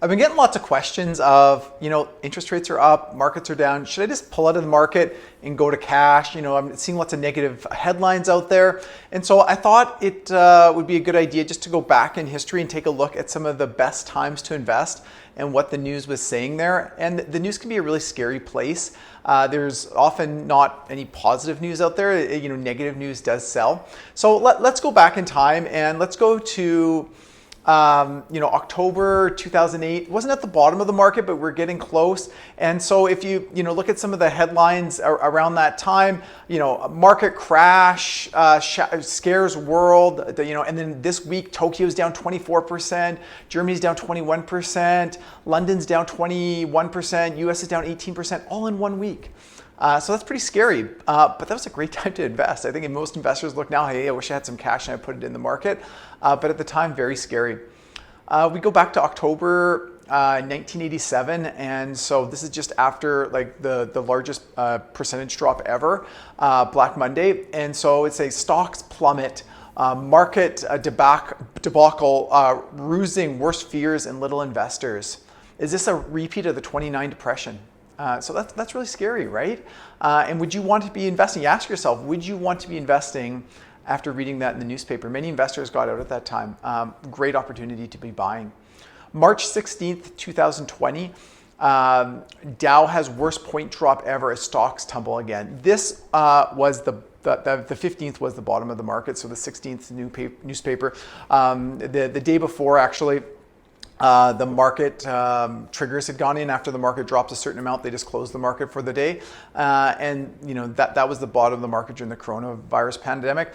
I've been getting lots of questions of, interest rates are up, markets are down. Should I just pull out of the market and go to cash? I'm seeing lots of negative headlines out there. And so I thought it would be a good idea just to go back in history and take a look at some of the best times to invest and what the news was saying there. And the news can be a really scary place. There's often not any positive news out there. Negative news does sell. So let's go back in time and let's go to October 2008. It wasn't at the bottom of the market, but we're getting close. And so if you look at some of the headlines around that time, market crash, scares world, and then this week Tokyo's down 24%, Germany's down 21%, London's down 21%, US is down 18%, all in 1 week. So that's pretty scary, but that was a great time to invest. I think most investors look now, hey, I wish I had some cash and I put it in the market, but at the time, very scary. We go back to October 1987, and so this is just after the largest percentage drop ever, Black Monday, and so it's a stocks plummet, market debacle, rusing, worst fears, and little investors. Is this a repeat of the '29 depression? So that's really scary, right? And would you want to be investing? You ask yourself, would you want to be investing after reading that in the newspaper? Many investors got out at that time. Great opportunity to be buying. March 16th, 2020, Dow has worst point drop ever as stocks tumble again. This was the 15th was the bottom of the market, so the 16th newspaper. The day before, actually, the market triggers had gone in. After the market drops a certain amount, they just closed the market for the day. And that was the bottom of the market during the coronavirus pandemic.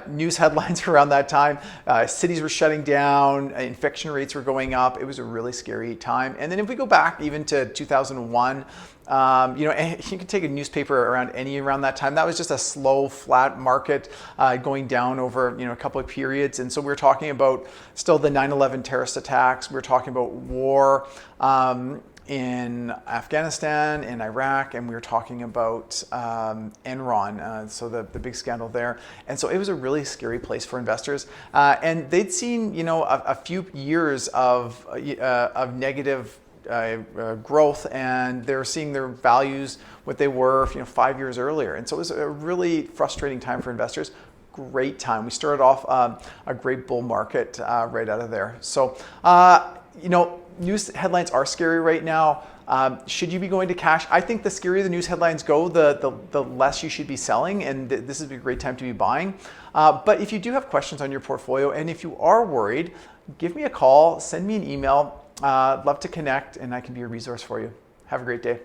News headlines around that time, cities were shutting down, infection rates were going up. It was a really scary time. And then if we go back even to 2001, and you can take a newspaper around that time. That was just a slow, flat market going down over a couple of periods. And so we're talking about still the 9/11 terrorist attacks. We're talking about war in Afghanistan and Iraq, and we were talking about Enron, so the big scandal there. And so it was a really scary place for investors. And they'd seen a few years of negative growth, and they're seeing their values what they were 5 years earlier. And so it was a really frustrating time for investors. Great time. We started off a great bull market right out of there. So news headlines are scary right now. Should you be going to cash? I think the scarier the news headlines go, the less you should be selling, and this is a great time to be buying. But if you do have questions on your portfolio, and if you are worried, give me a call, send me an email. I'd love to connect, and I can be a resource for you. Have a great day.